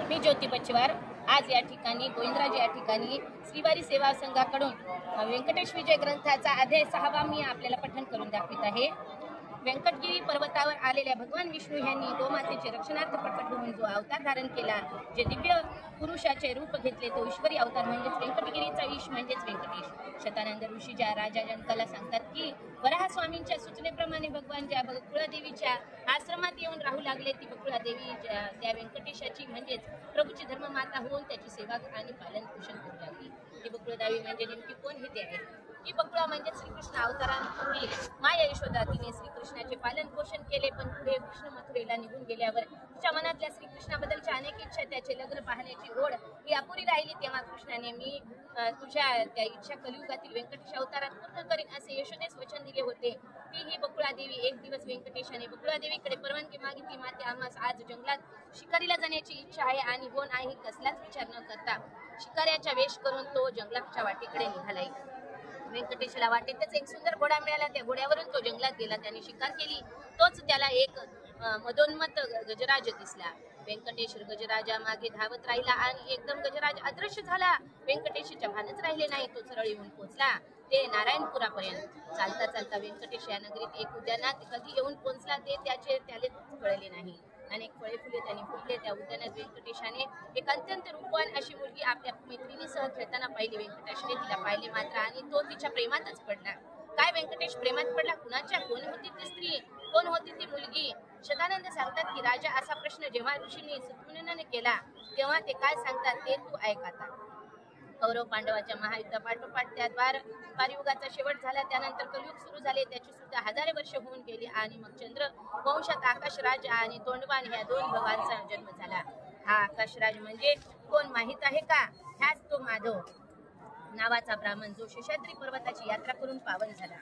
मी ज्योती बच्चेवार आज या ठिकाणी गोविंदराज या ठिकाणी श्रीवारी सेवा संघाकडून व्यंकटेश विजय ग्रंथाचा अध्याय 6वा मी आपल्याला पठण करून दाखवित आहे। व्यंकटगिरी पर्वतावर आलेल्या भगवान विष्णू यांनी गोमातेचे रक्षणार्थ प्रकट होऊन जो अवतार धारण केला, जे दिव्य पुरुषाचे रूप घेतले, तो ईश्वरी अवतार म्हणजेच व्यंकटगिरीचा ईश म्हणजेच व्यंकटेश। शतानंद ऋषी ज्या राजा जनकाला सांगतात की वराह स्वामींच्या सूचनेप्रमाणे भगवान ज्या बकुळादेवीच्या आश्रमात येऊन राहू लागले, ती बकुळादेवी त्या व्यंकटेशाची म्हणजेच प्रभूची धर्ममाता होऊन त्याची सेवा आणि पालन पोषण करू लागली। ती बकुळादेवी म्हणजे नेमकी कोण हे ते आहे। ही बकुळा म्हणजे श्रीकृष्ण अवतारांपूर्वी माया यशोदा तिने श्रीकृष्णाचे पालन पोषण केले, पण पुढे कृष्ण मथुरेला निघून गेल्यावर तिच्या मनातल्या श्रीकृष्णाबद्दलच्या अनेक इच्छा, त्याचे लग्न पाहण्याची ओढ ही अपुरी राहिली। तेव्हा कृष्णाने मी तुझ्या त्या इच्छा कलियुगातील व्यंकटेश अवतारात पूर्ण करीन असे यशोदेस वचन दिले होते। ती ही बकुळादेवी एक दिवस व्यंकटेशाने बकुळादेवीकडे परवानगी मागितली, माते आम्हास आज जंगलात शिकारीला जाण्याची इच्छा आहे आणि हो नाही कसलाच विचार न करता शिकाऱ्याचा वेश करून तो जंगलाच्या वाटेकडे निघाला। व्यंकटेशाला वाटेतच एक सुंदर घोडा मिळाला, त्या घोड्यावरून तो जंगलात गेला, त्याने शिकार केली। तोच त्याला एक मदोन्मत गजराज दिसला। व्यंकटेश गजराजा मागे धावत राहिला आणि एकदम गजराज अदृश्य झाला। व्यंकटेशच्या भानच राहिले नाही, तो सरळ येऊन पोहोचला ते नारायणपुरापर्यंत। चालता चालता व्यंकटेश या नगरीत एक उद्यानात कधी येऊन पोहोचला ते त्याले कळले नाही। अनेक फळे फुले त्यांनी फुलले। त्या उद्यानात व्यंकटेशाने एक अत्यंत रूपवान अशी मुलगी आपल्या मैत्रिणीसह खेळताना पाहिली। व्यंकटेशाने तिला पाहिले मात्र आणि तो तिच्या प्रेमातच पडला। काय व्यंकटेश प्रेमात पडला? कुणाच्या? कोण होती ती स्त्री? कोण होती ती मुलगी? शतानंद सांगतात की राजा असा प्रश्न जेव्हा ऋषींनी सद्गुणेने केला तेव्हा ते काय सांगतात ते तू ऐक आता। कौरव पांडवाच्या महायुद्धापाठोपाठ त्या द्वारयुगाचा शेवट झाला, त्यानंतर कलियुग सुरू झाले। त्याची सुद्धा हजारे वर्ष होऊन गेली आणि मग चंद्र वंशात आकाशराज आणि तोंडवान ह्या दोन भावांचा जन्म झाला। हा आकाशराज म्हणजे कोण माहित आहे का? ह्याच तो माधव नावाचा ब्राह्मण, जो शेषाद्री पर्वताची यात्रा करून पावन झाला।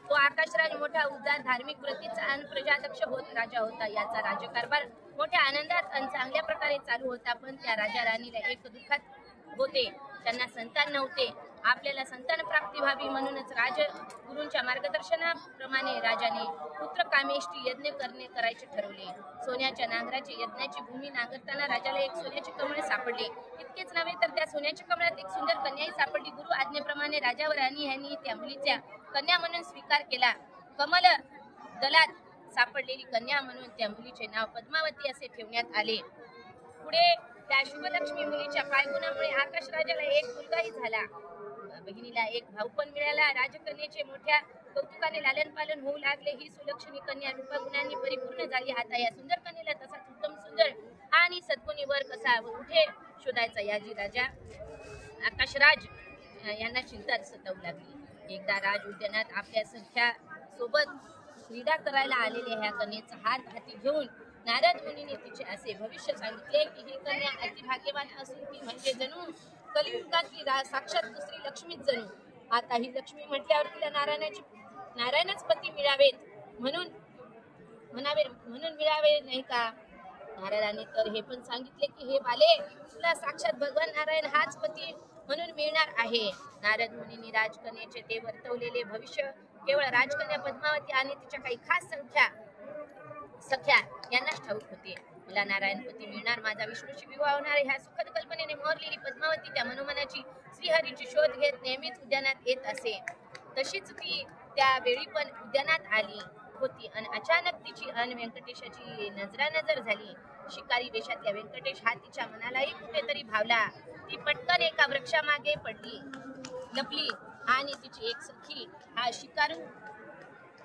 तो आकाशराज मोठा उदार धार्मिक वृत्तीचा आणि प्रजादक्ष राजा होता। याचा राज्यकारभार मोठ्या आनंदात आणि चांगल्या प्रकारे चालू होता, पण त्या राजा राणीला एक दुःखात होते, त्यांना संतान नव्हते। आपल्याला संतान प्राप्ती व्हावी म्हणूनच राजगुरूंच्या मार्गदर्शनाप्रमाणे राजाने पुत्र कामेष्टी यज्ञ करायचे ठरवले। सोन्याच्या नांगराची यज्ञाची भूमी नांगरताना राजाला एक सोन्याचे कमळ सापडले। इतकेच नव्हे तर त्या सोन्याच्या कमळात एक सुंदर कन्याही सापडली। गुरु आज्ञेप्रमाणे राजा व राणी यांनी त्या मुलीच्या कन्या म्हणून स्वीकार केला। कमल दलात सापडलेली कन्या म्हणून त्या मुलीचे नाव पद्मावती असे ठेवण्यात आले। पुढे त्या शुभलक्ष्मी मुलीच्या पायगुणामुळे आकाशराजाला एक मुलगाही झाला, बहिणीला एक भाऊ पण मिळाला। राजकन्येचे मोठ्या कौतुकाने लालन पालन होऊ लागले। ही सुलक्षणी कन्या रूपगुणांनी परिपूर्ण झाली। आता या सुंदर कन्येला तसाच उत्तम सुंदर आणि सद्गुणी वर कसा कुठे शोधायचा याची राजा आकाशराज यांना चिंता सतावू लागली। एकदा राज उद्यानात आपल्या संख्या सोबत क्रीडा करायला आलेल्या ह्या कन्येचा हात हाती घेऊन नारद मुनीने तिचे असे भविष्य सांगितले की ही कन्या अति भाग्यवान असून ती म्हणजे जणू कलियुगातली साक्षात दुसरी लक्ष्मीच जणू। आता ही लक्ष्मी म्हटल्यावर तिला नारायणच पती मिळावेत म्हणून मिळावे नाही का? नारदाने तर हे पण सांगितले की हे बाले, तुला साक्षात भगवान नारायण हाच पती म्हणून मिळणार आहे। नारद मुनींनी राजकन्येचे ते वर्तवलेले भविष्य केवळ राजकन्या पद्मावती आणि तिच्या काही खास सख्या यांनाच ठाऊक होते। मला नारायणपती मिळणार, माझा विष्णूशी विवाह होणार ह्या सुखद कल्पनेने मोहरलेली पद्मावती त्या मनोमनाची श्रीहरीची शोध घेत नेहमीच उद्यानात येत असे। तशीच ती त्या वेळी पण उद्यानात आली होती आणि अचानक तिची अन व्यंकटेशाची नजरानजर झाली। शिकारी वेशातल्या व्यंकटेश हा तिच्या मनालाही कुठेतरी भावला। ती पटकन एका वृक्षामागे लपली आणि तिची एक सखी हा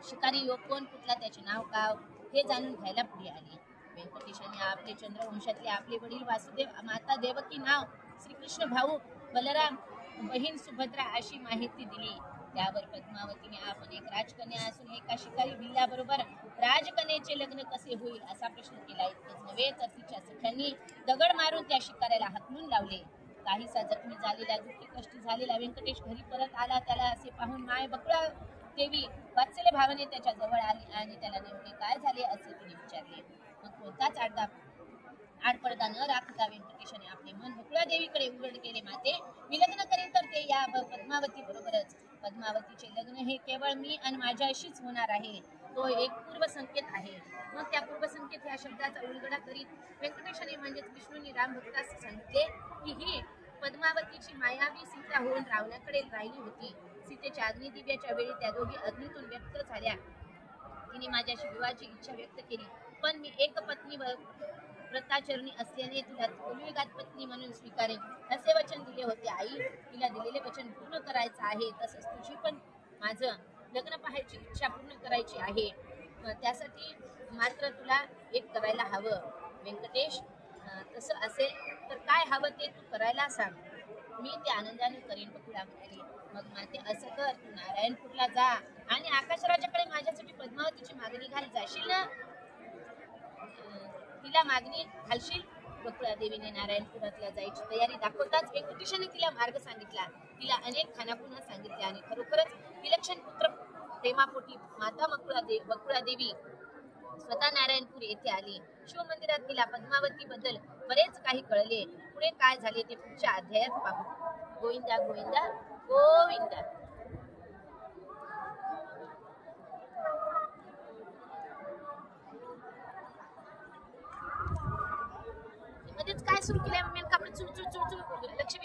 शिकारी योग कोण, कुठला, त्याचे नाव काय हे जाणून घ्यायला पुढे आली। व्यंकटेशाने आपले चंद्रवंशातले आपले वडील वासुदेव, माता देवकी, नाव श्रीकृष्ण, भाऊ बलराम, बहीण सुभद्रा अशी माहिती दिली। त्यावर पद्मावतीने आपण एक राजकन्या असून एका शिकारी भिल्लाबरोबर राजकन्येचे लग्न कसे होईल असा प्रश्न केला। इतकेच नव्हे तर तिच्या सख्यांनी दगड मारून त्या शिकाऱ्याला हाकलून लावले। काहीसा जखमी झालेला, दुःखी कष्टी झालेला व्यंकटेश घरी परत आला। त्याला असे पाहून माय बकुळा देवी वात्सल्य भावाने त्याच्या जवळ आली आणि त्याला नेमके काय झाले असे तिने विचारले। मग कोणताच आडपडदा न राखता व्यंकटेशाने आपले मन बकुळा देवीकडे उघड केले। माते, मी लग्न करेन तर ते या पद्मावती बरोबरच। पद्मावतीचे लग्न हे केवळ मी आणि माझ्याशीच होणार आहे। तो एक पूर्वसंकेत आहे. मग त्या पूर्वसंकेत ह्या शब्दाचा उलगडा करीत व्यंकटेशाने म्हणजेच विष्णूंनी राम भक्तास सांगितले की ही पद्मावतीची मायावी सीता होऊन रावणाकडे राहिली होती. सीतेच्या अग्निदिव्याच्या वेळी त्या दोघी अग्नीतून व्यक्त झाल्या. तिने माझ्याशी विवाहाची इच्छा व्यक्त केली, पण मी एक पत्नी व्रताचरणी असल्याने तुला कुलयुगात पत्नी म्हणून स्वीकारेन असे वचन दिले होते. आई, तिला दिलेले वचन पूर्ण करायचं आहे. तसंच तुझी पण माझं लग्न पाहायची इच्छा पूर्ण करायची आहे. त्यासाठी मात्र तुला एक करायला हवं. व्यंकटेश, तसं असेल तर काय हवं ते तू करायला सांग. मी ते आनंदाने करीन, बकुळा म्हणाली. मग माते असं कर, तू नारायणपूरला जा आणि आकाशराजाकडे माझ्यासाठी पद्मावतीची मागणी घाल. जाशील ना? तिला मागणी घालशील? बकुळा देवीने नारायणपुरातला जायची तयारी दाखवताच व्यंकटेशाने तिला मार्ग सांगितला. तिला अनेक खानापुन्हा सांगितले आणि खरोखरच विलक्षण पुत्र प्रेमापोटी माता बकुळा देवी स्वतः नारायणपूर येथे आली. शिवमंदिरात तिला पद्मावती बद्दल बरेच काही कळले. पुढे काय झाले ते पुढच्या अध्यायात पाहू. गोविंदा गोविंदा गोविंदा. मध्येच काय सुरू केलं? मेन कापड चुळ चुळ चुळ चुळ लक्ष